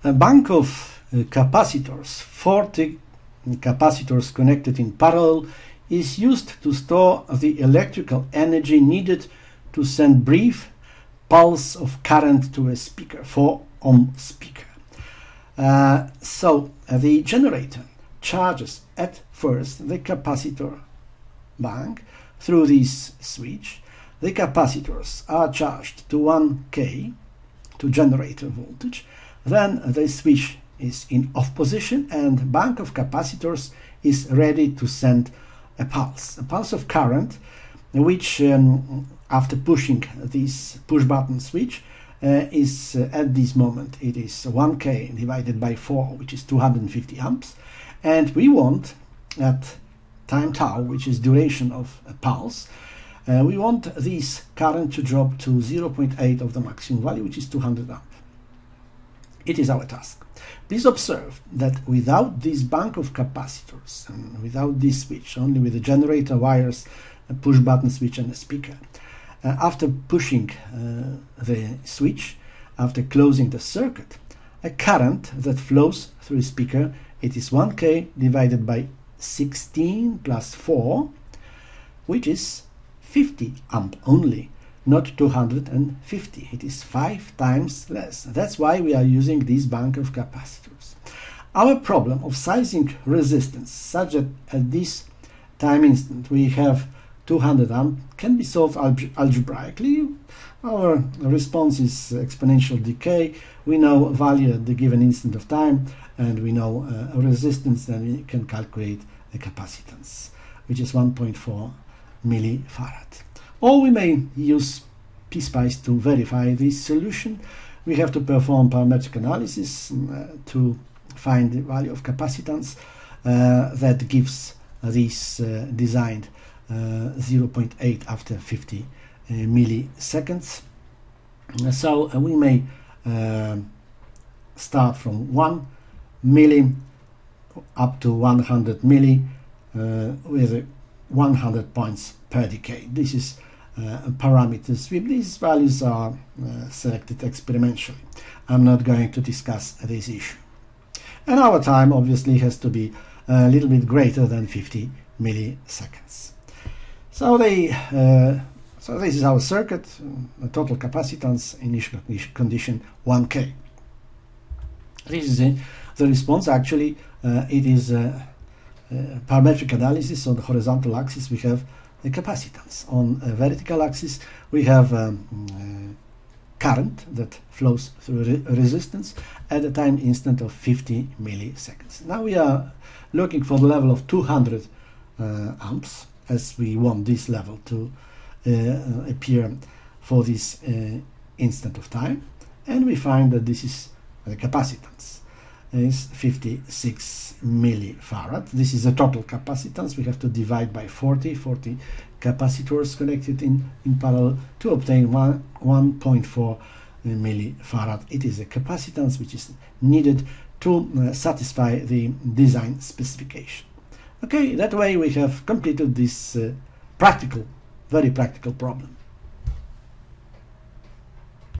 A bank of capacitors, 40 capacitors connected in parallel, is used to store the electrical energy needed to send brief pulse of current to a speaker, 4-ohm speaker. So the generator charges at first the capacitor bank through this switch. The capacitors are charged to 1K, to generator voltage. Then the switch is in off position and bank of capacitors is ready to send a pulse of current, which after pushing this push button switch is at this moment it is 1K divided by 4, which is 250 amps, and we want at time tau, which is duration of a pulse, we want this current to drop to 0.8 of the maximum value, which is 200 amps. It is our task. Please observe that without this bank of capacitors and without this switch, only with the generator wires, a push button switch and a speaker, after pushing the switch, after closing the circuit, a current that flows through a speaker, it is 1K divided by 16 plus 4, which is 50 amp only, not 250. It is 5 times less. That's why we are using this bank of capacitors. Our problem of sizing resistance such that at this time instant we have 200 amp can be solved algebraically. Our response is exponential decay. We know a value at the given instant of time, and we know a resistance, then we can calculate a capacitance, which is 1.4 millifarad. Or we may use PSpice to verify this solution. We have to perform parametric analysis to find the value of capacitance that gives this designed 0.8 after 50 milliseconds. So we may start from 1 milli up to 100 milli with 100 points per decade. This is parameters. These values are selected experimentally. I'm not going to discuss this issue. And our time obviously has to be a little bit greater than 50 milliseconds. So this is our circuit, total capacitance, initial condition 1K. This is the response. Actually, it is parametric analysis. On the horizontal axis we have the capacitance. On a vertical axis we have current that flows through resistance at a time instant of 50 milliseconds. Now we are looking for the level of 200 amps, as we want this level to appear for this instant of time, and we find that this is the capacitance is 56 millifarad. This is the total capacitance. We have to divide by 40 capacitors connected in parallel to obtain 1.4 millifarad. It is a capacitance which is needed to satisfy the design specification. Okay, that way we have completed this very practical problem.